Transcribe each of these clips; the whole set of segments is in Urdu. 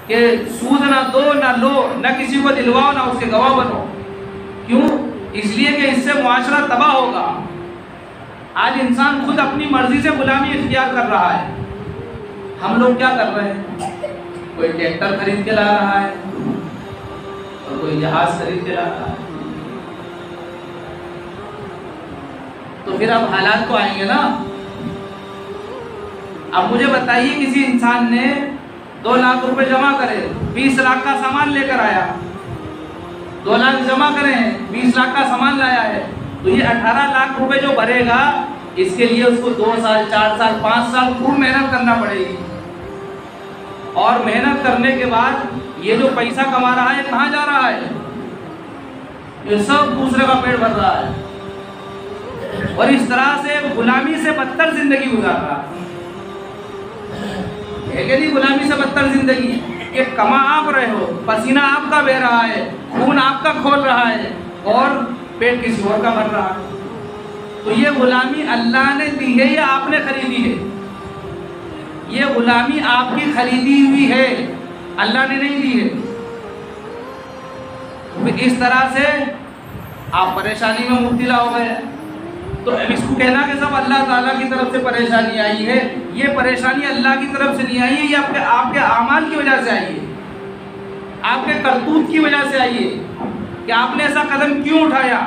کہ سود نہ دو نہ لو، نہ کسی کو دلواؤ نہ اس کے گواہ بنو. کیوں؟ اس لیے کہ اس سے معاشرہ تباہ ہوگا. آج انسان خود اپنی مرضی سے غلامی اختیار کر رہا ہے. ہم لوگ کیا کر رہے ہیں؟ کوئی ٹریکٹر خرید کے لا رہا ہے اور کوئی جہاز خرید کے لا رہا ہے. تو پھر اب حالات تو آئیں گے نا. اب مجھے بتائیے کسی انسان نے 2 لاکھ روپے جمع کرے، 20 لاکھ کا سامان لے کر آیا. 2 لاکھ جمع کریں، 20 لاکھ کا سامان لایا ہے، تو یہ 18 لاکھ روپے جو بھرے گا اس کے لیے اس کو 2 سال 4 سال 5 سال خوب محنت کرنا پڑے گی. اور محنت کرنے کے بعد یہ جو پیسہ کما رہا ہے کہاں جا رہا ہے؟ یہ سب دوسرے کا پیٹ بھر رہا ہے. اور اس طرح سے غلامی سے بدتر زندگی گزار رہا ہے. کہ نہیں غلامی سے بدتر زندگی کہ کما آپ رہے ہو، پسینہ آپ کا بہہ رہا ہے، خون آپ کا کھول رہا ہے اور پیٹ کسی اور کا بھر رہا ہے. تو یہ غلامی اللہ نے دی ہے یا آپ نے خریدی ہے؟ یہ غلامی آپ کی خریدی ہوئی ہے، اللہ نے نہیں دی ہے. اس طرح سے آپ پریشانی میں مبتلا ہو گئے. تو اس کو کہنا کہ سب اللہ تعالیٰ کی طرف سے پریشانی آئی ہے. یہ پریشانی اللہ کی طرف سے نہیں آئی ہے، یہ آپ کے اعمال کی وجہ سے آئی ہے، آپ کے کرتوت کی وجہ سے آئی ہے کہ آپ نے ایسا قدم کیوں اٹھایا.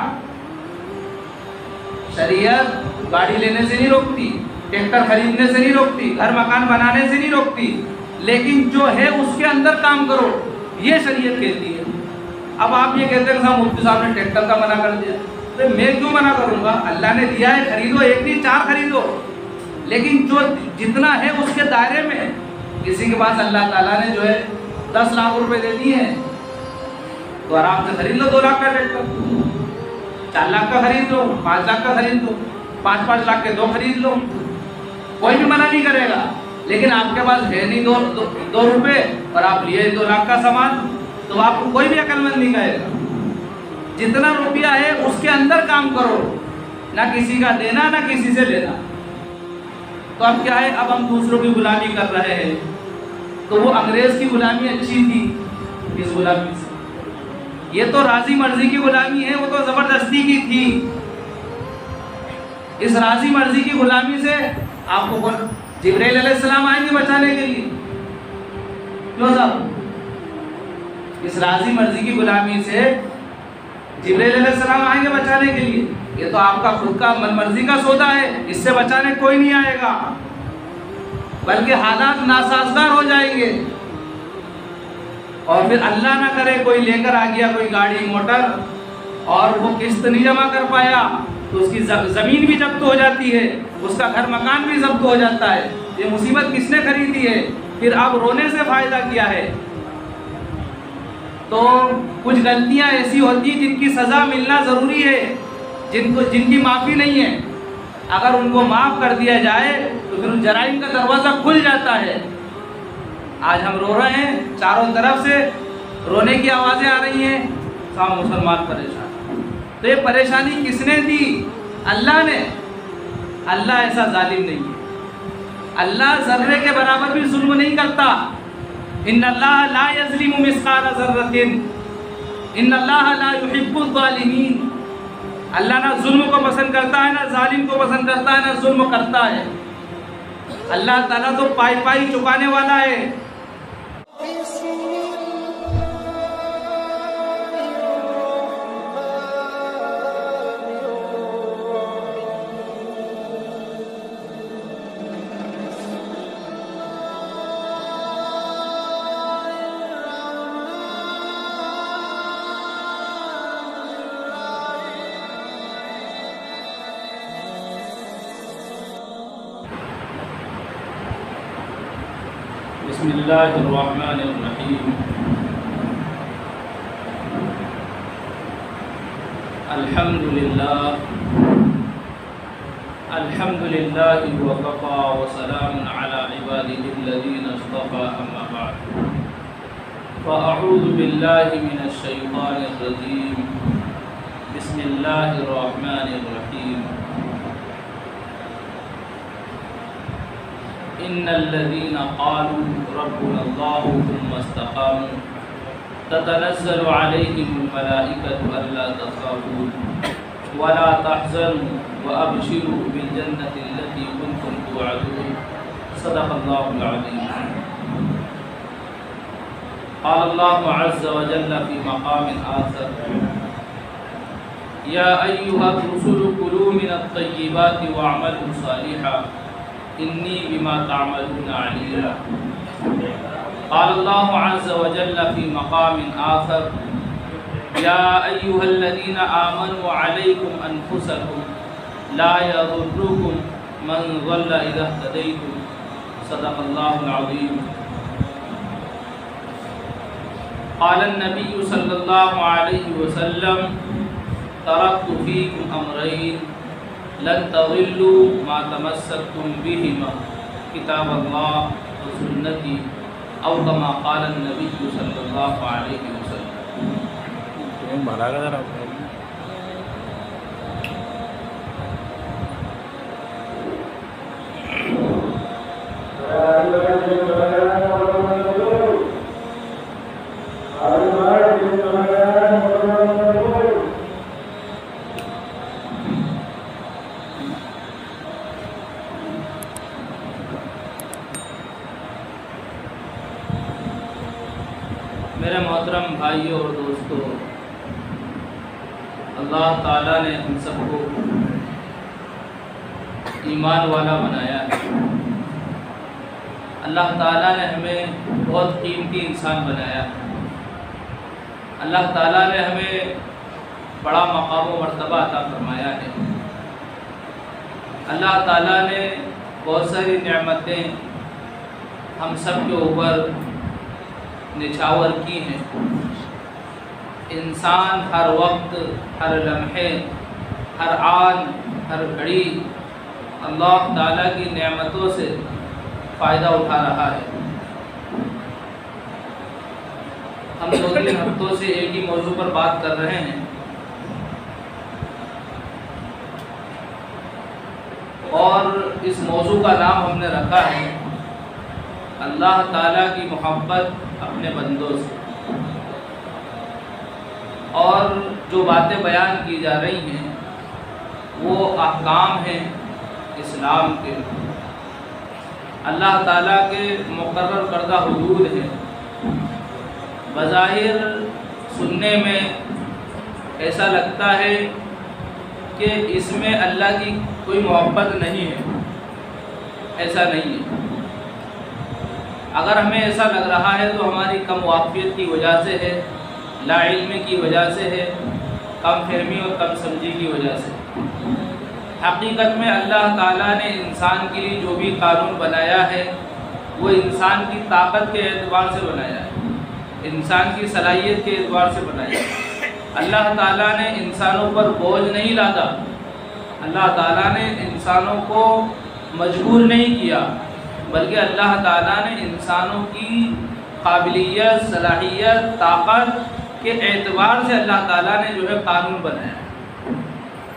شریعت گاڑی لینے سے نہیں روکتی، ٹریکٹر خریدنے سے نہیں روکتی، گھر مکان بنانے سے نہیں روکتی، لیکن جو ہے اس کے اندر کام کرو، یہ شریعت کہتی ہے. اب آپ یہ کہتے ہیں کہ مفتی صاحب نے ٹریکٹر کا منع کر دیا، تو میں کیوں منع کروں گا؟ اللہ نے دیا ہے، خریدو، 1 نہیں 4 خریدو، لیکن جو جتنا ہے اس کے دائرے میں. کسی کے پاس اللہ تعالیٰ نے جو ہے 10 لاکھ روپے دے دیے ہیں تو آرام سے خرید لو 2 لاکھ کا ٹریکٹر، 4 لاکھ کا خرید لو، 5 لاکھ کا خرید لو، 5 لاکھ کے 2 خرید لو، کوئی بھی منع نہیں کرے گا. لیکن آپ کے پاس ہے نہیں 2 روپے اور آپ لیے 2 لاکھ کا سامان، تو آپ کو کوئی بھی عقل مند نہیں کہے گا. جتنا روپیہ ہے اس کے اندر کام کرو، نہ کسی کا دینا نہ کسی سے لینا. تو اب کیا ہے؟ اب ہم دوسروں کی غلامی کر رہے ہیں. تو وہ انگریز کی غلامی اچھی تھی اس غلامی سے. یہ تو راضی مرضی کی غلامی ہے، وہ تو زبردستی کی تھی. اس راضی مرضی کی غلامی سے آپ کو جبرائیل علیہ السلام آئیں گے بچانے کے لیے. کیوں صاحب؟ اس راضی مرضی کی غلامی سے جبرائیل علیہ السلام آئیں گے بچانے کے لیے. یہ تو آپ کا خود کا من مرضی کا سودا ہے، اس سے بچانے کوئی نہیں آئے گا، بلکہ حالات ناسازگار ہو جائیں گے. اور پھر اللہ نہ کرے کوئی لے کر آ گیا کوئی گاڑی موٹر اور وہ قسط نہیں جمع کر پایا تو اس کی زمین بھی ضبط ہو جاتی ہے، اس کا گھر مکان بھی ضبط ہو جاتا ہے. یہ مصیبت کس نے خریدی ہے؟ پھر اب رونے سے فائدہ کیا ہے؟ تو کچھ غلطیاں ایسی ہوتی ہیں جن کی سزا ملنا ضروری ہے، جن کی معافی نہیں ہے. اگر ان کو معاف کر دیا جائے تو پھر جرائم کا دروازہ کھل جاتا ہے. آج ہم رو رہے ہیں، چاروں طرف سے رونے کی آوازیں آ رہی ہیں، سب مسلمان پریشان. تو یہ پریشانی کس نے دی؟ اللہ نے. اللہ ایسا ظالم نہیں ہے. اللہ ذرے کے برابر بھی ظلم نہیں کرتا. ان اللہ لا یظلم مثقال ذرۃ ان اللہ لا یحب الظالمین. اللہ نہ ظلم کو پسند کرتا ہے، نہ ظالم کو پسند کرتا ہے، نہ ظلم کرتا ہے. اللہ تعالیٰ تو پائی پائی چکانے والا ہے. بسم اللہ الرحمن الرحیم. الحمد للہ وکفى وسلام علی عباده الذین اصطفى اما بعد فاعوذ باللہ من الشیطان الرجیم. بسم اللہ الرحمن الرحیم. ان الذين قالوا ربنا الله ثم استقاموا استقاموا تتنزل عليهم الملائكة ألا تخافوا ولا تحزنوا وأبشروا بالجنة التي كنتم توعدون صدق الله العظيم. قال الله عز وجل في مقام آخر يا أيها الرسل كلوا من الطيبات واعملوا صالحا إني بما تعملون عليم. قال الله عز وجل في مقام آخر يا أيها الذين آمنوا عليكم أنفسكم لا يضركم من ضل إذا اهتديتم صدق الله العظيم. قال النبي صلى الله عليه وسلم تركت فيكم أمرين لن تضلوا ما تمسكتم بهما كتاب الله وسنتي أو كما قال النبي صلى الله عليه وسلم. میرے محترم بھائیوں اور دوستوں، اللہ تعالیٰ نے ہم سب کو ایمان والا بنایا ہے. اللہ تعالیٰ نے ہمیں بہت قیمتی انسان بنایا ہے. اللہ تعالیٰ نے ہمیں بڑا مقام و مرتبہ عطا فرمایا ہے. اللہ تعالیٰ نے بہت ساری نعمتیں ہم سب کے اوپر نچھاور کی ہیں. انسان ہر وقت، ہر لمحے، ہر آن، ہر گھڑی اللہ تعالیٰ کی نعمتوں سے فائدہ اٹھا رہا ہے. ہم 2-3 ہفتوں سے ایک ہی موضوع پر بات کر رہے ہیں اور اس موضوع کا نام ہم نے رکھا ہے اللہ تعالیٰ کی محبت اپنے بندوں سے. اور جو باتیں بیان کی جا رہی ہیں وہ احکام ہیں اسلام کے، اللہ تعالیٰ کے مقرر کردہ حدود ہیں. بظاہر سننے میں ایسا لگتا ہے کہ اس میں اللہ کی کوئی محبت نہیں ہے. ایسا نہیں ہے. اگر ہمیں ایسا لگ رہا ہے تو ہماری کم واقفیت کی وجہ سے ہے، لا علمی کی وجہ سے ہے، کم فہمی اور کم سمجھی کی وجہ سے. حقیقت میں اللہ تعالیٰ نے انسان کے لیے جو بھی قانون بنایا ہے وہ انسان کی طاقت کے اعتبار سے بنایا ہے، انسان کی صلاحیت کے اعتبار سے بنایا ہے. اللہ تعالیٰ نے انسانوں پر بوجھ نہیں لادا. اللہ تعالیٰ نے انسانوں کو مجبور نہیں کیا، بلکہ اللہ تعالیٰ نے انسانوں کی قابلیت، صلاحیت، طاقت کے اعتبار سے اللہ تعالیٰ نے جو ہے قانون بنایا.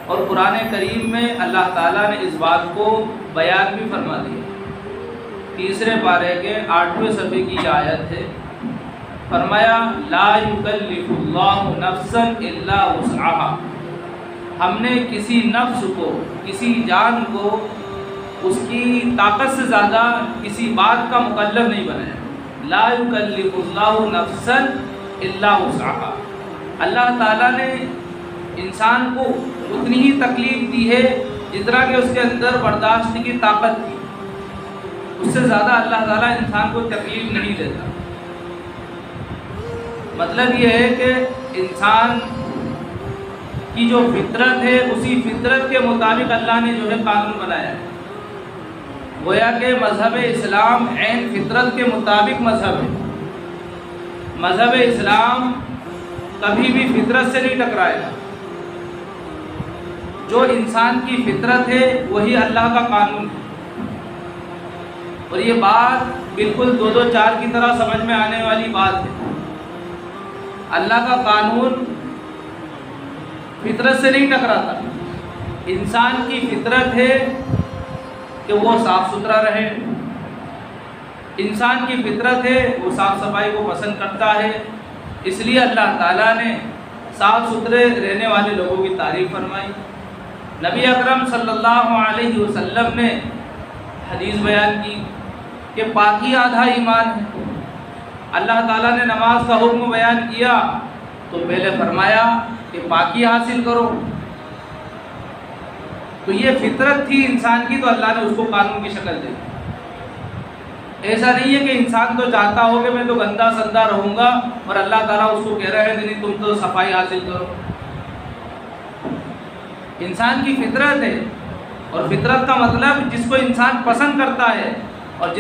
اور قرآن کریم میں اللہ تعالیٰ نے اس بات کو بیان بھی فرما دیا. 3 پارے کے 8ویں صفحے کی یہ آیت ہے. فرمایا لا یکلف اللہ نفسا الا وسعها. ہم نے کسی نفس کو، کسی جان کو اس کی طاقت سے زیادہ کسی بات کا مکلف نہیں بنایا. لا یکلف اللہ نفسا الا وسعها. اللہ تعالیٰ نے انسان کو اتنی ہی تکلیف دی ہے جتنا کہ اس کے اندر برداشت کی طاقت تھی. اس سے زیادہ اللہ تعالیٰ انسان کو تکلیف نہیں دیتا. مطلب یہ ہے کہ انسان کی جو فطرت ہے اسی فطرت کے مطابق اللہ نے جو ہے قانون بنایا ہے. گویا کہ مذہب اسلام عین فطرت کے مطابق مذہب ہے. مذہب اسلام کبھی بھی فطرت سے نہیں ٹکرائے گا. جو انسان کی فطرت ہے وہی اللہ کا قانون ہے. اور یہ بات بالکل 2-2-4 کی طرح سمجھ میں آنے والی بات ہے. اللہ کا قانون فطرت سے نہیں ٹکراتا. انسان کی فطرت ہے کہ وہ صاف ستھرا رہے، انسان کی فطرت ہے وہ صاف صفائی کو پسند کرتا ہے، اس لیے اللہ تعالیٰ نے صاف ستھرے رہنے والے لوگوں کی تعریف فرمائی۔ نبی اکرم صلی اللہ علیہ وسلم نے حدیث بیان کی کہ پاکی آدھا ایمان ہے۔ اللہ تعالیٰ نے نماز کا حکم بیان کیا تو پہلے فرمایا کہ پاکی حاصل کرو، تو یہ فطرت تھی انسان کی، تو اللہ نے اس کو قانون کی شکل دی۔ ایسا نہیں ہے کہ انسان تو چاہتا ہو کہ میں تو گندا سندا رہوں گا اور اللہ تعالیٰ اس کو کہہ رہے ہیں کہ نہیں تم تو صفائی حاصل کرو۔ انسان کی فطرت ہے، اور فطرت کا مطلب جس کو انسان پسند کرتا ہے اور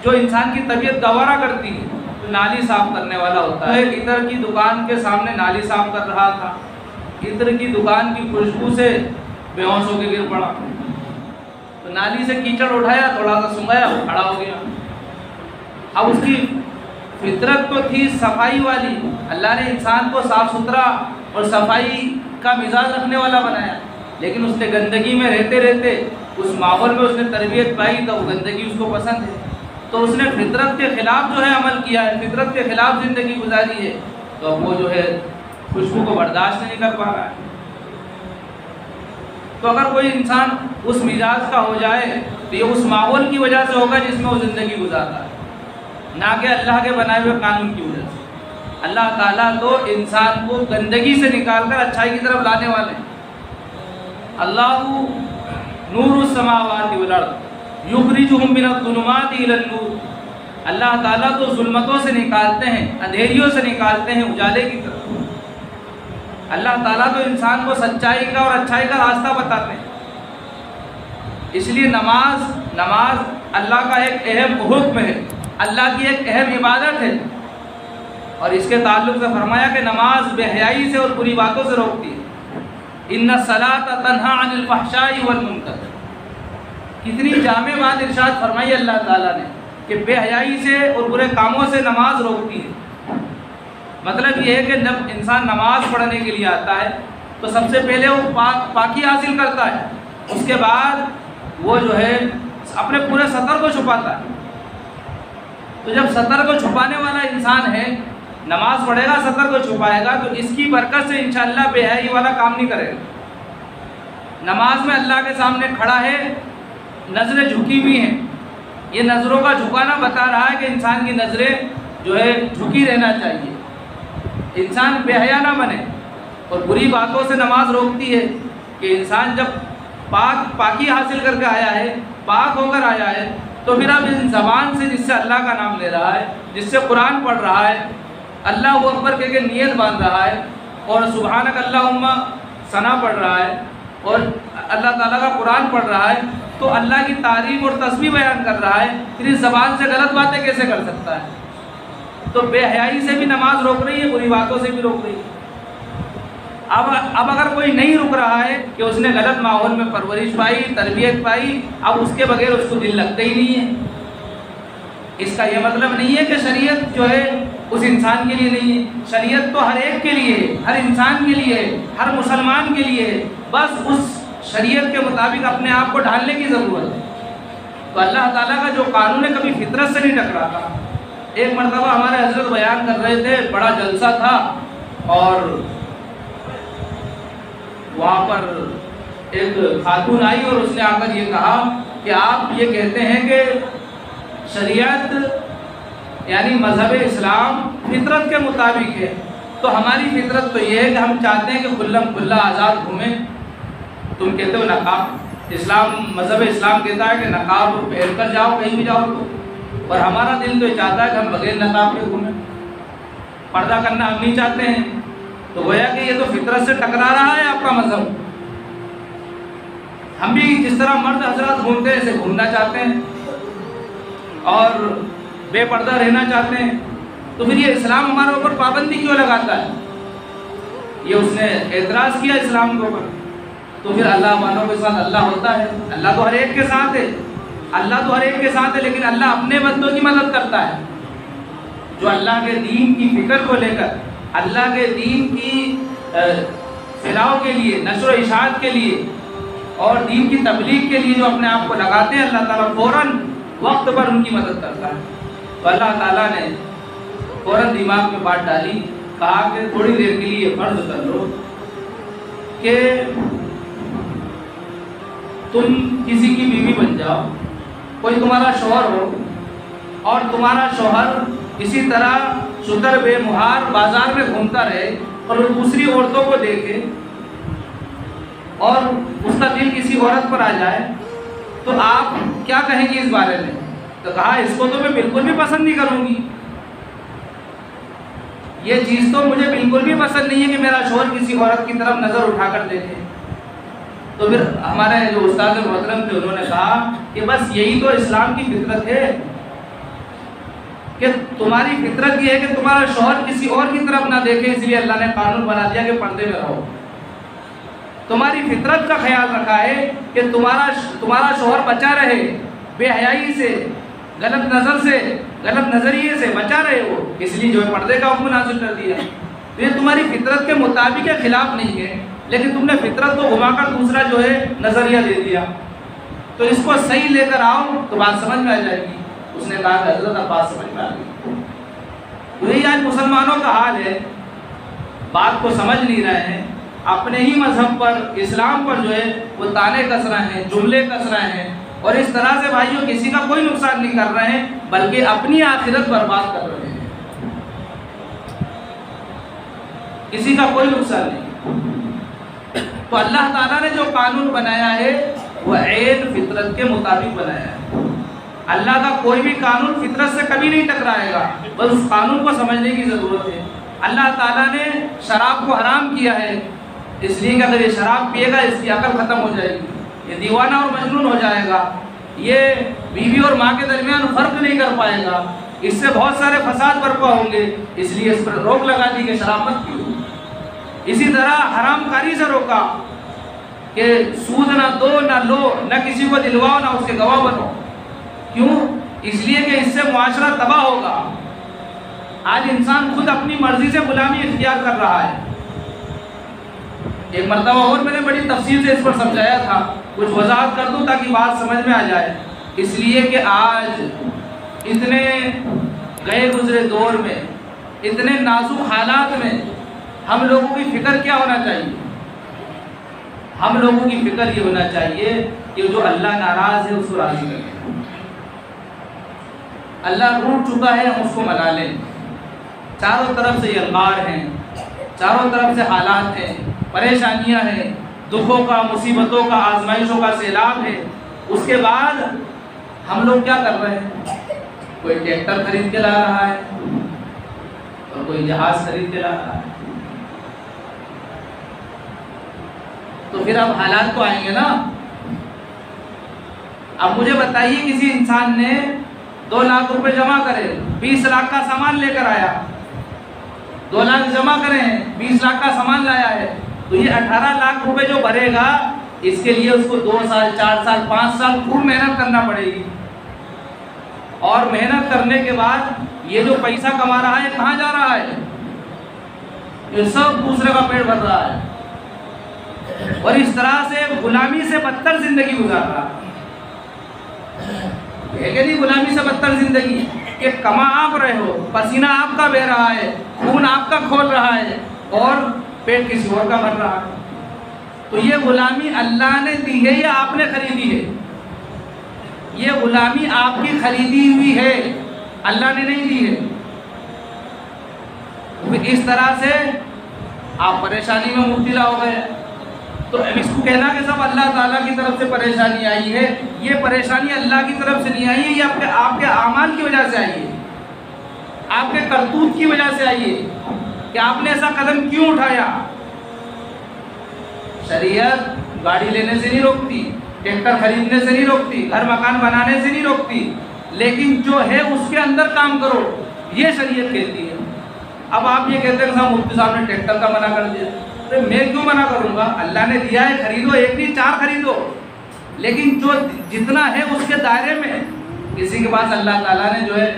جو انسان کی طبیعت گوارا کرتی ہے، تو نالی صاف کرنے والا ہوتا ہے۔ عطر کی دکان کے سامنے نالی صاف کر رہا تھا، عطر کی دکان کی خوشبو سے بے ہوش ہو کے گر پڑا، تو نالی سے کیچڑ اٹھایا، تھوڑا سا سنگایا، کھڑا ہو گیا۔ اب اس کی فطرت تو تھی صفائی والی، اللہ نے انسان کو صاف ستھرا اور صفائی کا مزاج رکھنے والا بنایا، لیکن اس نے گندگی میں رہتے رہتے اس ماحول میں اس نے تربیت پائی تو وہ گندگی اس کو پسند ہے، تو اس نے فطرت کے خلاف جو ہے عمل کیا ہے، فطرت کے خلاف زندگی گزاری ہے، تو وہ جو ہے خوشبو کو برداشت نہیں کر پا رہا ہے۔ تو اگر کوئی انسان اس مزاج کا ہو جائے تو یہ اس ماحول کی وجہ سے ہوگا جس میں وہ زندگی گزارتا ہے، نہ کہ اللہ کے بنائے ہوئے قانون کی وجہ سے۔ اللہ تعالیٰ تو انسان کو گندگی سے نکال کر اچھائی کی طرف لانے والے ہیں۔ اللہ نور السماوات والارض یخرجہم من الظلمات الی النور، اللہ تعالیٰ تو ظلمتوں سے نکالتے ہیں، اندھیریوں سے نکالتے ہیں اجالے کی طرف۔ اللہ تعالیٰ تو انسان کو سچائی کا اور اچھائی کا راستہ بتاتے ہیں، اس لیے نماز اللہ کا ایک اہم حکم ہے، اللہ کی ایک اہم عبادت ہے، اور اس کے تعلق سے فرمایا کہ نماز بے حیائی سے اور بری باتوں سے روکتی ہے۔ ان الصلاۃ تنہی عن الفحشاء والمنکر، کتنی جامع بات ارشاد فرمائی اللہ تعالیٰ نے کہ بے حیائی سے اور برے کاموں سے نماز روکتی ہے۔ مطلب یہ ہے کہ جب انسان نماز پڑھنے کے لیے آتا ہے تو سب سے پہلے وہ پاکی حاصل کرتا ہے، اس کے بعد وہ جو ہے اپنے پورے سطر کو چھپاتا ہے۔ تو جب سطر کو چھپانے والا انسان ہے، نماز پڑھے گا سطر کو چھپائے گا، تو اس کی برکت سے انشاءاللہ بے حیائی والا کام نہیں کرے گا۔ نماز میں اللہ کے سامنے کھڑا ہے، نظریں جھکی ہوئی ہیں، یہ نظروں کا جھکانا بتا رہا ہے کہ انسان کی نظریں جو ہے جھکی رہنا چاہیے، انسان بے حیا نہ بنے۔ اور بری باتوں سے نماز روکتی ہے کہ انسان جب پاکی حاصل کر کے آیا ہے، پاک ہو کر آیا ہے، تو پھر اب اس زبان سے جس سے اللہ کا نام لے رہا ہے، جس سے قرآن پڑھ رہا ہے، اللہ اکبر کہہ کے نیت باندھ رہا ہے، اور سبحانک اللہم ثنا پڑھ رہا ہے، اور اللہ تعالیٰ کا قرآن پڑھ رہا ہے، تو اللہ کی تعریف اور تسبیح بیان کر رہا ہے، پھر اس زبان سے غلط باتیں کیسے کر سکتا ہے؟ تو بے حیائی سے بھی نماز روک رہی ہے، بری باتوں سے بھی روک رہی ہے۔ اب اگر کوئی نہیں رک رہا ہے کہ اس نے غلط ماحول میں پرورش پائی، تربیت پائی، اب اس کے بغیر اس کو دل لگتا ہی نہیں ہے۔ اس کا یہ مطلب نہیں ہے کہ شریعت جو ہے اس انسان کے لیے نہیں ہے، شریعت تو ہر ایک کے لیے ہے، ہر انسان کے لیے ہے، ہر مسلمان کے لیے ہے، بس اس شریعت کے مطابق اپنے آپ کو ڈھالنے کی ضرورت ہے۔ تو اللہ تعالیٰ کا جو قانون ہے کبھی فطرت سے نہیں ٹکراتا۔ ایک مرتبہ ہمارے حضرت بیان کر رہے تھے، بڑا جلسہ تھا، اور وہاں پر ایک خاتون آئی اور اس نے آ کر یہ کہا کہ آپ یہ کہتے ہیں کہ شریعت یعنی مذہب اسلام فطرت کے مطابق ہے، تو ہماری فطرت تو یہ ہے کہ ہم چاہتے ہیں کہ کھلم کھلا آزاد گھومیں۔ تم کہتے ہو نقاب، مذہب اسلام کہتا ہے کہ نقاب پہن کر جاؤ کہیں بھی جاؤ، تو اور ہمارا دل تو یہ چاہتا ہے کہ ہم بغیر نقاب کے گھومیں، پردہ کرنا ہم نہیں چاہتے ہیں۔ تو گویا کہ یہ تو فطرت سے ٹکرا رہا ہے آپ کا مذہب۔ ہم بھی جس طرح مرد حضرات گھومتے ہیں ایسے گھومنا چاہتے ہیں اور بے پردہ رہنا چاہتے ہیں، تو پھر یہ اسلام ہمارے اوپر پابندی کیوں لگاتا ہے؟ یہ اس نے اعتراض کیا اسلام کے اوپر۔ تو پھر اللہ والوں کے ساتھ اللہ ہوتا ہے، اللہ تو ہر ایک کے ساتھ ہے، اللہ تو ہر ایک کے ساتھ ہے، لیکن اللہ اپنے بندوں کی مدد کرتا ہے جو اللہ کے دین کی فکر کو لے کر، اللہ کے دین کی پھیلاؤ کے لیے، نشر و اشاعت کے لیے اور دین کی تبلیغ کے لیے جو اپنے آپ کو لگاتے ہیں، اللہ تعالیٰ فوراً وقت پر ان کی مدد کرتا ہے۔ تو اللہ تعالیٰ نے فوراً دماغ میں بات ڈالی، کہا کہ تھوڑی دیر کے لیے فرض کر لو کہ تم کسی کی بیوی بن جاؤ، کوئی تمہارا شوہر ہو اور تمہارا شوہر اسی طرح شتر بے مہار بازار میں گھومتا رہے اور وہ دوسری عورتوں کو دیکھے اور اس کا دل کسی عورت پر آ جائے تو آپ کیا کہیں گے اس بارے میں؟ تو کہا اس کو تو میں بالکل بھی پسند نہیں کروں گی، یہ چیز تو مجھے بالکل بھی پسند نہیں ہے کہ میرا شوہر کسی عورت کی طرف نظر اٹھا کر دیکھے۔ تو پھر ہمارے جو استاد محترم تھے انہوں نے کہا کہ بس یہی تو اسلام کی فطرت ہے کہ تمہاری فطرت یہ ہے کہ تمہارا شوہر کسی اور کی طرف نہ دیکھے، اس لیے اللہ نے قانون بنا دیا کہ پردے میں رہو۔ تمہاری فطرت کا خیال رکھا ہے کہ تمہارا شوہر بچا رہے بے حیائی سے، غلط نظر سے، غلط نظریے سے بچا رہے ہو، اس لیے جو ہے پردے کا حکم نازل کر دیا۔ تو یہ تمہاری فطرت کے مطابق کے خلاف نہیں ہے، لیکن تم نے فطرت کو گھما کر دوسرا جو ہے نظریہ دے دیا، تو اس کو صحیح لے کر آؤ تو بات سمجھ میں آ جائے گی۔ اس نے کہا کہ حضرت اب بات سمجھ میں آ گئی۔ یہی آج مسلمانوں کا حال ہے، بات کو سمجھ نہیں رہے ہیں، اپنے ہی مذہب پر، اسلام پر جو ہے وہ تانے کس رہے ہیں، جملے کس رہے ہیں، اور اس طرح سے بھائیوں کسی کا کوئی نقصان نہیں کر رہے ہیں بلکہ اپنی آخرت برباد کر رہے ہیں، کسی کا کوئی نقصان نہیں۔ تو اللہ تعالیٰ نے جو قانون بنایا ہے وہ عین فطرت کے مطابق بنایا ہے۔ اللہ کا کوئی بھی قانون فطرت سے کبھی نہیں ٹکرائے گا، بس اس قانون کو سمجھنے کی ضرورت ہے۔ اللہ تعالیٰ نے شراب کو حرام کیا ہے اس لیے کہ اگر یہ شراب پیے گا اس کی عقل ختم ہو جائے گی، یہ دیوانہ اور مجنون ہو جائے گا، یہ بیوی اور ماں کے درمیان فرق نہیں کر پائے گا، اس سے بہت سارے فساد برپا ہوں گے، اس لیے اس پر روک لگا دی کہ شراب مت پیو۔ اسی طرح حرام کاری سے روکا کہ سود نہ دو نہ لو، نہ کسی کو دلواؤ نہ اس کے گواہ بنو۔ کیوں؟ اس لیے کہ اس سے معاشرہ تباہ ہوگا۔ آج انسان خود اپنی مرضی سے غلامی اختیار کر رہا ہے۔ ایک مرتبہ اور میں نے بڑی تفصیل سے اس پر سمجھایا تھا، کچھ وضاحت کر دوں تاکہ بات سمجھ میں آ جائے۔ اس لیے کہ آج اتنے گئے گزرے دور میں، اتنے نازک حالات میں ہم لوگوں کی فکر کیا ہونا چاہیے؟ ہم لوگوں کی فکر یہ ہونا چاہیے کہ جو اللہ ناراض ہے اس کو راضی کریں۔ اللہ روٹ چکا ہے، ہم اس کو منا لیں۔ چاروں طرف سے یلغار ہیں، چاروں طرف سے حالات ہیں، پریشانیاں ہیں، دکھوں کا، مصیبتوں کا، آزمائشوں کا سیلاب ہے۔ اس کے بعد ہم لوگ کیا کر رہے ہیں؟ کوئی ٹریکٹر خرید کے لا رہا ہے اور کوئی جہاز خرید کے لا رہا ہے۔ تو پھر اب حالات تو آئیں گے نا۔ اب مجھے بتائیے کسی انسان نے 2 لاکھ روپے جمع کرے، 20 لاکھ کا سامان لے کر آیا، 2 لاکھ جمع کریں، 20 لاکھ کا سامان لایا ہے، تو یہ 18 لاکھ روپے جو بھرے گا اس کے لیے اس کو 2 سال 4 سال 5 سال خوب محنت کرنا پڑے گی، اور محنت کرنے کے بعد یہ جو پیسہ کما رہا ہے کہاں جا رہا ہے؟ یہ سب دوسرے کا پیٹ بھر رہا ہے، اور اس طرح سے غلامی سے بدتر زندگی گزار رہا ہے کہ نہیں؟ غلامی سے بدتر زندگی کہ کما آپ رہے ہو، پسینہ آپ کا بہہ رہا ہے، خون آپ کا کھول رہا ہے، اور پیٹ کسی اور کا بھر رہا ہے۔ تو یہ غلامی اللہ نے دی ہے یا آپ نے خریدی ہے؟ یہ غلامی آپ کی خریدی ہوئی ہے، اللہ نے نہیں دی ہے۔ اس طرح سے آپ پریشانی میں مبتلا ہو گئے۔ تو اس کو کہنا کہ سب اللہ تعالیٰ کی طرف سے پریشانی آئی ہے، یہ پریشانی اللہ کی طرف سے نہیں آئی ہے، یہ آپ کے اعمال کی وجہ سے آئی ہے، آپ کے کرتوت کی وجہ سے آئی ہے کہ آپ نے ایسا قدم کیوں اٹھایا۔ شریعت گاڑی لینے سے نہیں روکتی، ٹریکٹر خریدنے سے نہیں روکتی، گھر مکان بنانے سے نہیں روکتی، لیکن جو ہے اس کے اندر کام کرو، یہ شریعت کہتی ہے۔ اب آپ یہ کہتے ہیں کہ مفتی صاحب نے ٹریکٹر کا منع کر دیا، تو میں کیوں منع کروں گا؟ اللہ نے دیا ہے، خریدو، 1 نہیں 4 خریدو، لیکن جو جتنا ہے اس کے دائرے میں۔ کسی کے پاس اللہ تعالیٰ نے جو ہے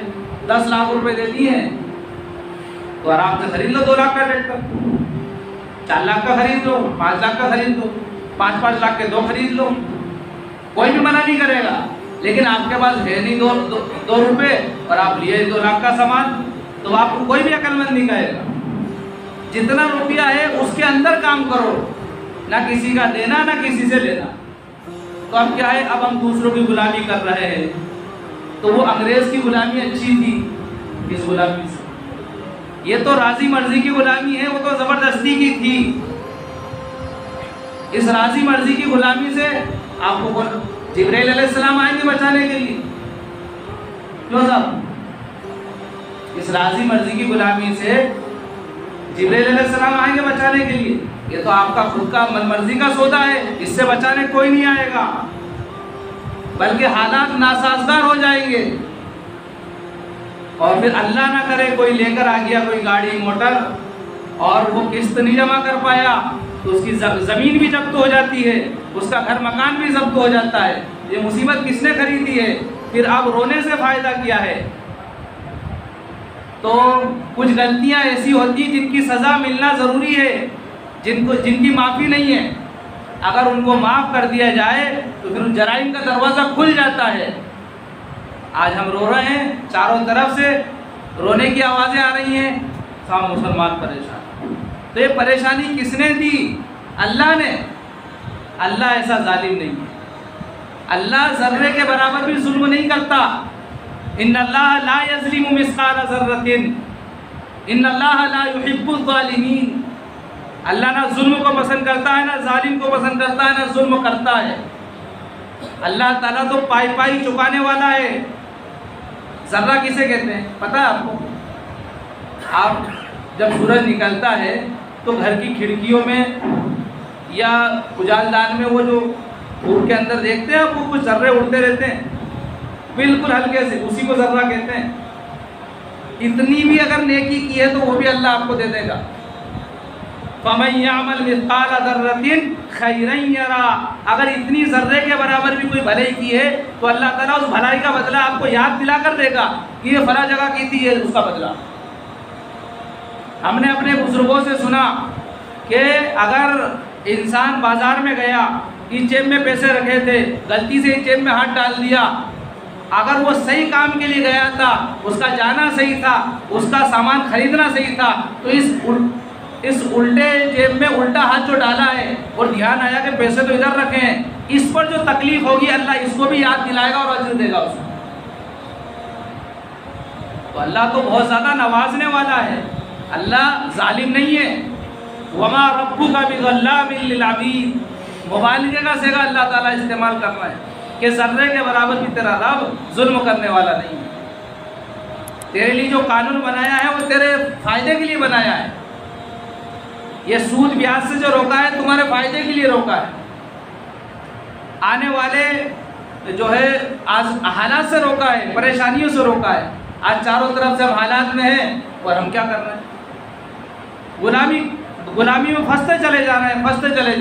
10 لاکھ روپے دے دیے ہیں تو آرام سے خرید لو 2 لاکھ کا ٹریکٹر، 4 لاکھ کا خرید لو، 5 لاکھ کا خرید لو، 5 لاکھ کے 2 خرید لو، کوئی بھی منع نہیں کرے گا۔ لیکن آپ کے پاس ہے نہیں دو روپے اور آپ لیے 2 لاکھ کا سامان، تو آپ کو کوئی بھی عقل مند نہیں کہے گا۔ جتنا روپیہ ہے اس کے اندر کام کرو، نہ کسی کا دینا نہ کسی سے لینا۔ تو اب کیا ہے، اب ہم دوسروں کی غلامی کر رہے ہیں۔ تو وہ انگریز کی غلامی اچھی تھی اس غلامی سے، یہ تو راضی مرضی کی غلامی ہے، وہ تو زبردستی کی تھی۔ اس راضی مرضی کی غلامی سے آپ کو جبرائیل علیہ السلام آئیں گے بچانے کے لیے؟ کیوں صاحب؟ اس راضی مرضی کی غلامی سے جبرائیل علیہ السلام آئیں گے بچانے کے لیے؟ یہ تو آپ کا خود کا من مرضی کا سودا ہے، اس سے بچانے کوئی نہیں آئے گا، بلکہ حالات ناسازگار ہو جائیں گے۔ اور پھر اللہ نہ کرے کوئی لے کر آ گیا کوئی گاڑی موٹر اور وہ قسط نہیں جمع کر پایا تو اس کی زمین بھی ضبط ہو جاتی ہے، اس کا گھر مکان بھی ضبط ہو جاتا ہے۔ یہ مصیبت کس نے خریدی ہے؟ پھر اب رونے سے فائدہ کیا ہے؟ تو کچھ غلطیاں ایسی ہوتی ہیں جن کی سزا ملنا ضروری ہے، جن کی معافی نہیں ہے۔ اگر ان کو معاف کر دیا جائے تو پھر جرائم کا دروازہ کھل جاتا ہے۔ آج ہم رو رہے ہیں، چاروں طرف سے رونے کی آوازیں آ رہی ہیں، سب مسلمان پریشان۔ تو یہ پریشانی کس نے دی؟ اللہ نے۔ اللہ ایسا ظالم نہیں ہے، اللہ ذرے کے برابر بھی ظلم نہیں کرتا۔ ان اللہ لا یظلم مثقال ذرۃ ان اللہ لا یحب الظالمین۔ اللہ نہ ظلم کو پسند کرتا ہے، نہ ظالم کو پسند کرتا ہے، نہ ظلم کرتا ہے۔ اللہ تعالیٰ تو پائی پائی چکانے والا ہے۔ ذرہ کسے کہتے ہیں پتہ ہے آپ کو؟ آپ جب سورج نکلتا ہے تو گھر کی کھڑکیوں میں یا اجالدان میں وہ جو دھوپ کے اندر دیکھتے ہیں آپ، وہ کچھ ذرے اڑتے رہتے ہیں بالکل ہلکے سے، اسی کو ذرہ کہتے ہیں۔ اتنی بھی اگر نیکی کی ہے تو وہ بھی اللہ آپ کو دے دے گا۔ فَمَن يَعْمَلْ مِثْقَالَ ذَرَّةٍ خَيْرًا يَرَهُ۔ اگر اتنی ذرے کے برابر بھی کوئی بھلائی کی ہے تو اللہ تعالیٰ اس بھلائی کا بدلہ آپ کو یاد دلا کر دے گا کہ یہ فلاں جگہ کی تھی، یہ اس کا بدلہ۔ ہم نے اپنے بزرگوں سے سنا کہ اگر انسان بازار میں گیا، اس جیب میں پیسے رکھے تھے، غلطی سے اس جیب میں ہاتھ ڈال دیا، اگر وہ صحیح کام کے لیے گیا تھا، اس کا جانا صحیح تھا، اس کا سامان خریدنا صحیح تھا، تو اس الٹے جیب میں الٹا ہاتھ جو ڈالا ہے اور دھیان آیا کہ پیسے تو ادھر رکھے ہیں، اس پر جو تکلیف ہوگی اللہ اس کو بھی یاد دلائے گا اور اجر دے گا اس کو۔ تو اللہ تو بہت زیادہ نوازنے والا ہے، اللہ ظالم نہیں ہے۔ وما ربک بظلام للعبید، مبالغے کا صیغہ اللہ تعالیٰ استعمال کر رہا ہے کہ ذرے کے برابر بھی تیرا رب ظلم کرنے والا نہیں ہے۔ تیرے لیے جو قانون بنایا ہے وہ تیرے فائدے کے لیے بنایا ہے۔ یہ سود بیاج سے جو روکا ہے تمہارے فائدے کے لیے روکا ہے۔ آنے والے جو ہے آج حالات سے روکا ہے، پریشانیوں سے روکا ہے۔ آج چاروں طرف سے ہم حالات میں ہیں اور ہم کیا کر رہے ہیں؟ غلامی میں پھنستے چلے جا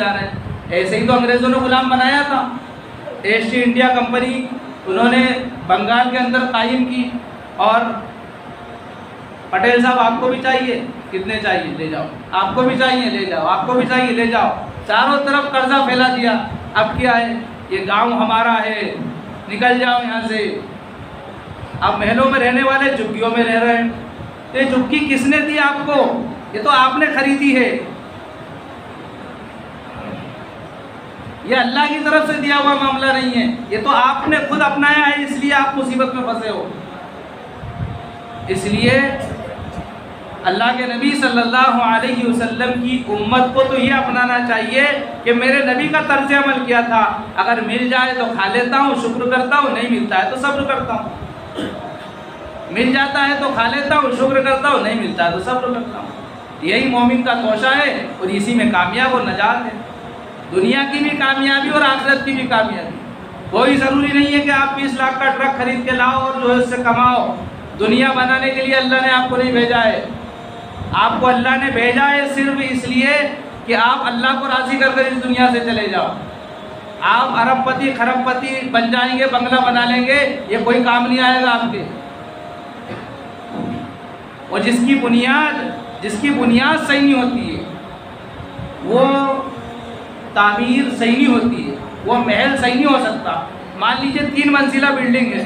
رہے ہیں۔ ایسے ہی تو انگریزوں نے غلام بنایا تھا۔ ایسٹ انڈیا کمپنی انہوں نے بنگال کے اندر قائم کی، اور پٹیل صاحب آپ کو بھی چاہیے، کتنے چاہیے لے جاؤ، آپ کو بھی چاہیے لے جاؤ، آپ کو بھی چاہیے لے جاؤ، چاروں طرف قرضہ پھیلا دیا۔ اب کیا ہے، یہ گاؤں ہمارا ہے، نکل جاؤ یہاں سے۔ اب محلوں میں رہنے والے جھگیوں میں رہ رہے ہیں۔ یہ جھگی کس نے دی آپ کو؟ یہ تو آپ نے خریدی ہے، یہ اللہ کی طرف سے دیا ہوا معاملہ نہیں ہے، یہ تو آپ نے خود اپنایا ہے، اس لیے آپ مصیبت میں پھنسے ہو۔ اس لیے اللہ کے نبی صلی اللہ علیہ وسلم کی امت کو تو یہ اپنانا چاہیے کہ میرے نبی کا طرز عمل کیا تھا، اگر مل جائے تو کھا لیتا ہوں، شکر کرتا ہوں، نہیں ملتا ہے تو صبر کرتا ہوں۔ مل جاتا ہے تو کھا لیتا ہوں، شکر کرتا ہوں، نہیں ملتا ہے تو صبر کرتا ہوں۔ یہی مومن کا توشہ ہے اور اسی میں کامیاب اور نجات ہے، دنیا کی بھی کامیابی اور آخرت کی بھی کامیابی۔ کوئی ضروری نہیں ہے کہ آپ 20 لاکھ کا ٹرک خرید کے لاؤ اور جو ہے اس سے کماؤ۔ دنیا بنانے کے لیے اللہ نے آپ کو نہیں بھیجا ہے، آپ کو اللہ نے بھیجا ہے صرف اس لیے کہ آپ اللہ کو راضی کر کر اس دنیا سے چلے جاؤ۔ آپ ارب پتی خرب پتی بن جائیں گے، بنگلہ بنا لیں گے، یہ کوئی کام نہیں آئے گا آپ کے۔ اور جس کی بنیاد صحیح نہیں ہوتی ہے، وہ تعمیر صحیح نہیں ہوتی ہے، وہ محل صحیح نہیں ہو سکتا۔ مان لیجیے 3 منزلہ بلڈنگ ہے،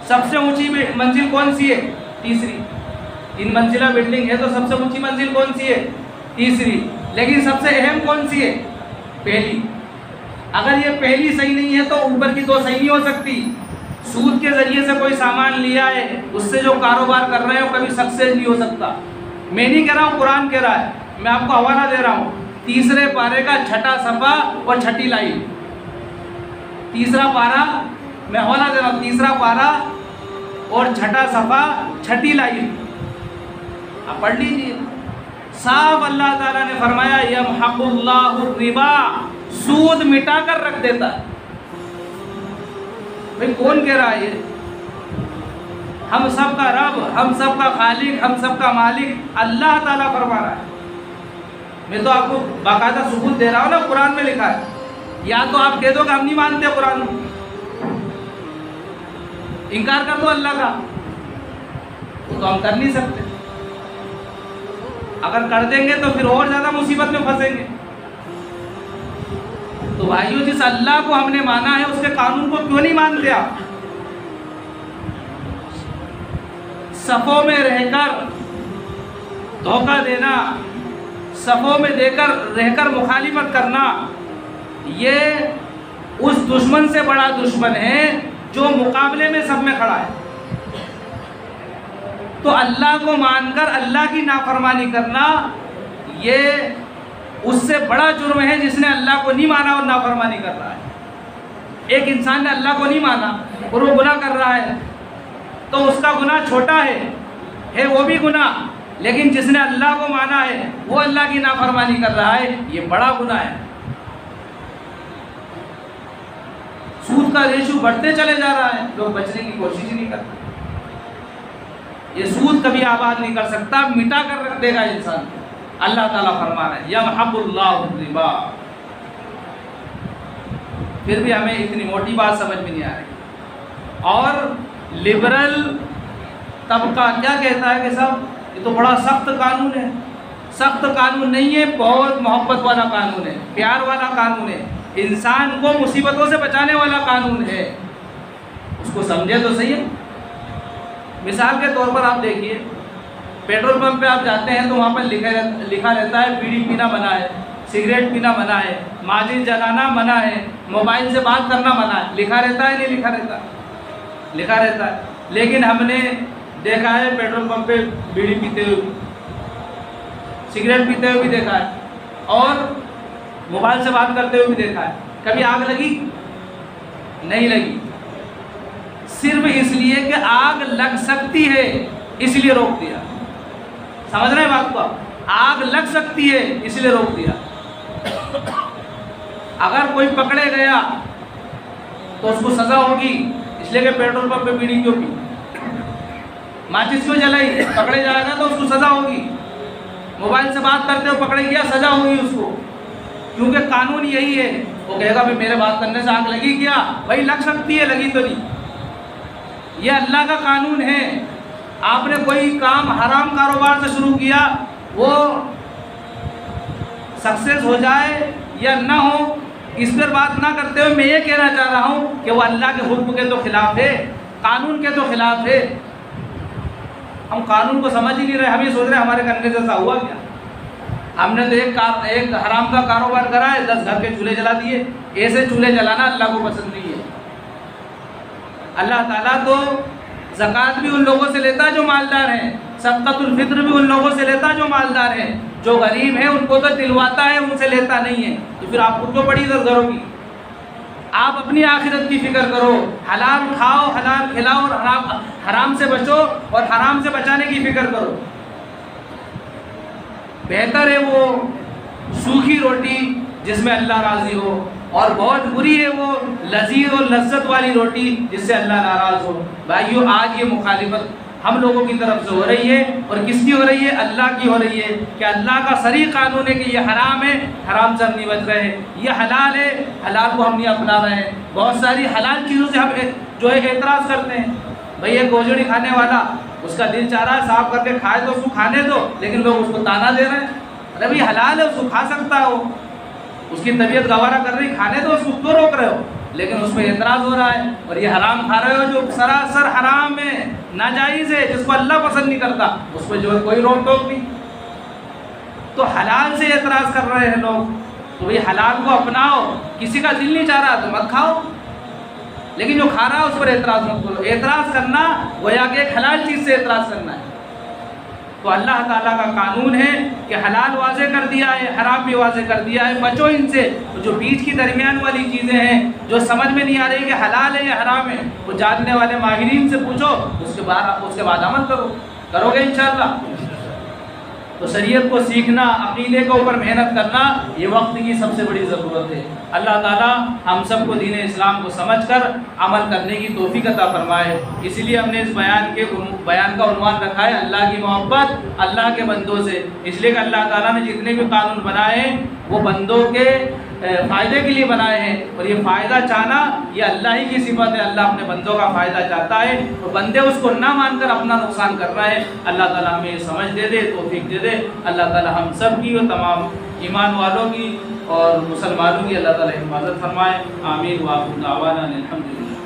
سب سے اونچی منزل کون سی ہے؟ تیسری۔ 3 منزلہ بلڈنگ ہے تو سب سے اونچی منزل کون سی ہے؟ تیسری۔ لیکن سب سے اہم کون سی ہے؟ پہلی۔ اگر یہ پہلی صحیح نہیں ہے تو اوپر کی 2 صحیح نہیں ہو سکتی۔ سود کے ذریعے سے کوئی سامان لیا ہے، اس سے جو کاروبار کر رہے ہو کبھی سکسیس نہیں ہو سکتا۔ میں نہیں کہہ رہا ہوں، قرآن کہہ رہا ہے، میں آپ کو حوالہ دے رہا ہوں 3 پارے کا 6 صفحہ اور 6 لائن۔ 3 پارہ میں حوالہ دے رہا ہوں، 3 پارہ اور 6 صفحہ 6 لائن، آپ پڑھ لیجیے۔ صاف اللہ تعالیٰ نے فرمایا یمحق اللہ الربا، سود مٹا کر رکھ دیتا ہے۔ بھئی کون کہہ رہا ہے یہ؟ ہم سب کا رب، ہم سب کا خالق، ہم سب کا مالک اللہ تعالیٰ فرما رہا ہے۔ میں تو آپ کو باقاعدہ ثبوت دے رہا ہوں نا، قرآن میں لکھا ہے۔ یا تو آپ کہہ دو کہ ہم نہیں مانتے قرآن، انکار کر دو اللہ کا، وہ تو ہم کر نہیں سکتے۔ اگر کر دیں گے تو پھر اور زیادہ مصیبت میں پھنسیں گے۔ تو بھائیو، جس اللہ کو ہم نے مانا ہے اس کے قانون کو کیوں نہیں مانتے آپ؟ صفوں میں رہ کر دھوکہ دینا، صفوں میں رہ کر مخالفت کرنا، یہ اس دشمن سے بڑا دشمن ہے جو مقابلے میں سب میں کھڑا ہے۔ تو اللہ کو مان کر اللہ کی نافرمانی کرنا، یہ اس سے بڑا جرم ہے جس نے اللہ کو نہیں مانا اور نافرمانی کر رہا ہے۔ ایک انسان نے اللہ کو نہیں مانا اور وہ گناہ کر رہا ہے تو اس کا گناہ چھوٹا ہے وہ بھی گناہ، لیکن جس نے اللہ کو مانا ہے وہ اللہ کی نافرمانی کر رہا ہے، یہ بڑا گناہ ہے۔ سود کا ریشو بڑھتے چلے جا رہا ہے، لوگ بچنے کی کوشش ہی نہیں کرتے۔ یہ سود کبھی آباد نہیں کر سکتا، مٹا کر رکھ دے گا انسان۔ اللہ تعالیٰ فرما رہے ہیں یمحق اللہ الربا۔ پھر بھی ہمیں اتنی موٹی بات سمجھ میں نہیں آ رہی۔ اور لبرل طبقہ کیا کہتا ہے کہ صاحب یہ تو بڑا سخت قانون ہے۔ سخت قانون نہیں ہے، بہت محبت والا قانون ہے، پیار والا قانون ہے، انسان کو مصیبتوں سے بچانے والا قانون ہے۔ اس کو سمجھے تو صحیح ہے۔ مثال کے طور پر آپ دیکھیے، پیٹرول پمپ پہ آپ جاتے ہیں تو وہاں پر لکھا رہتا ہے بیڑی پینا منع ہے، سگریٹ پینا منع ہے، ماچس جلانا منع ہے، موبائل سے بات کرنا منع ہے۔ لکھا رہتا ہے نہیں لکھا رہتا؟ لکھا رہتا ہے۔ لیکن ہم نے دیکھا ہے پیٹرول پمپ پہ بیڑی پیتے ہوئے، سگریٹ پیتے ہوئے بھی دیکھا ہے، اور موبائل سے بات کرتے ہوئے بھی دیکھا ہے۔ کبھی آگ لگی؟ نہیں لگی، صرف اس لیے کہ آگ لگ سکتی ہے اس لیے روک دیا۔ سمجھ رہے ہیں بات کو؟ آگ لگ سکتی ہے اس لیے روک دیا۔ اگر کوئی پکڑے گیا تو اس کو سزا ہوگی، اس لیے کہ پیٹرول پمپ پہ بیڑی کیوں پی، ماچس کیوں جلائی، پکڑے جائے گا تو اس کو سزا ہوگی۔ موبائل سے بات کرتے ہوئے پکڑے گیا، سزا ہوگی اس کو، کیونکہ قانون یہی ہے۔ وہ کہے گا بھائی میرے بات کرنے سے آگ لگی کیا؟ بھائی لگ سکتی ہے، لگی تو نہیں۔ یہ اللہ کا قانون ہے۔ آپ نے کوئی کام حرام کاروبار سے شروع کیا، وہ سکسیس ہو جائے یا نہ ہو، اس پر بات نہ کرتے ہوئے میں یہ کہنا چاہ رہا ہوں کہ وہ اللہ کے حکم کے تو خلاف ہے، قانون کے تو خلاف ہے۔ ہم قانون کو سمجھ ہی نہیں رہے، ہم یہ سوچ رہے ہمارے کرنے جیسا ہوا کیا۔ ہم نے تو ایک حرام کا کاروبار کرا ہے، 10 گھر کے چولہے جلا دیے۔ ایسے چولہے جلانا اللہ کو پسند نہیں ہے۔ اللہ تعالیٰ تو زکوٰۃ بھی ان لوگوں سے لیتا ہے جو مالدار ہیں، صدقۃ الفطر بھی ان لوگوں سے لیتا ہے جو مالدار ہیں، جو غریب ہیں ان کو تو دلواتا ہے، ان سے لیتا نہیں ہے۔ تو پھر آپ کو کیوں بڑی عزت کرو گی؟ آپ اپنی آخرت کی فکر کرو، حلال کھاؤ، حلال کھلاؤ، اور حرام سے بچو اور حرام سے بچانے کی فکر کرو۔ بہتر ہے وہ سوکھی روٹی جس میں اللہ راضی ہو، اور بہت بری ہے وہ لذیذ اور لذت والی روٹی جس سے اللہ ناراض ہو۔ بھائیو، آج یہ مخالفت ہم لوگوں کی طرف سے ہو رہی ہے، اور کس کی ہو رہی ہے؟ اللہ کی ہو رہی ہے، کہ اللہ کا صریح قانون ہے کہ یہ حرام ہے، حرام سے ہم نہیں بچ رہے ہیں، یہ حلال ہے، حلال کو ہم نہیں اپنا رہے ہیں۔ بہت ساری حلال چیزوں سے ہم جو ہے اعتراض کرتے ہیں۔ بھئی ایک گوجڑی کھانے والا، اس کا دل چاہ رہا ہے صاف کر کے کھائے تو اس کو کھانے دو، لیکن لوگ اس کو تانا دے رہے ہیں، ارے بھئی حلال ہے، اس کو کھا سکتا ہے، وہ اس کی طبیعت گوارا کر رہی، کھانے دو اس کو، کیوں روک رہے ہو؟ لیکن اس پہ اعتراض ہو رہا ہے اور یہ حرام کھا رہے ہو جو سراسر حرام ہے، ناجائز ہے، جس کو اللہ پسند نہیں کرتا، اس پہ جو ہے کوئی روک ٹوک نہیں۔ تو حلال سے اعتراض کر رہے ہیں لوگ، تو بھئی حلال کو اپناؤ، کسی کا دل نہیں چاہ رہا تو مت کھاؤ، لیکن جو کھا رہا ہے اس پر اعتراض مت کرو۔ اعتراض کرنا گویا کہ ایک حلال چیز سے اعتراض کرنا ہے۔ تو اللہ تعالیٰ کا قانون ہے کہ حلال واضح کر دیا ہے، حرام بھی واضح کر دیا ہے، بچو ان سے۔ تو جو بیچ کی درمیان والی چیزیں ہیں جو سمجھ میں نہیں آ رہی کہ حلال ہے یا حرام ہے، وہ جاننے والے ماہرین سے پوچھو، اس کے بعد عمل کرو گے انشاءاللہ۔ تو شریعت کو سیکھنا، عقیدے کے اوپر محنت کرنا، یہ وقت کی سب سے بڑی ضرورت ہے۔ اللہ تعالیٰ ہم سب کو دین اسلام کو سمجھ کر عمل کرنے کی توفیق عطا فرمائے۔ اسی لیے ہم نے اس بیان کا عنوان رکھا ہے اللہ کی محبت اللہ کے بندوں سے، اس لیے کہ اللہ تعالیٰ نے جتنے بھی قانون بنائے ہیں وہ بندوں کے فائدے کے لیے بنائے ہیں، اور یہ فائدہ چاہنا یہ اللہ ہی کی صفت ہے۔ اللہ اپنے بندوں کا فائدہ چاہتا ہے اور بندے اس کو نہ مان کر اپنا نقصان کر رہے ہیں۔ اللہ تعالیٰ ہمیں یہ سمجھ دے دے، توفیق دے دے۔ اللہ تعالیٰ ہم سب کی اور تمام ایمان والوں کی اور مسلمانوں کی اللہ تعالیٰ حفاظت فرمائے۔ آمین۔ وآخر دعوانا الحمدللہ۔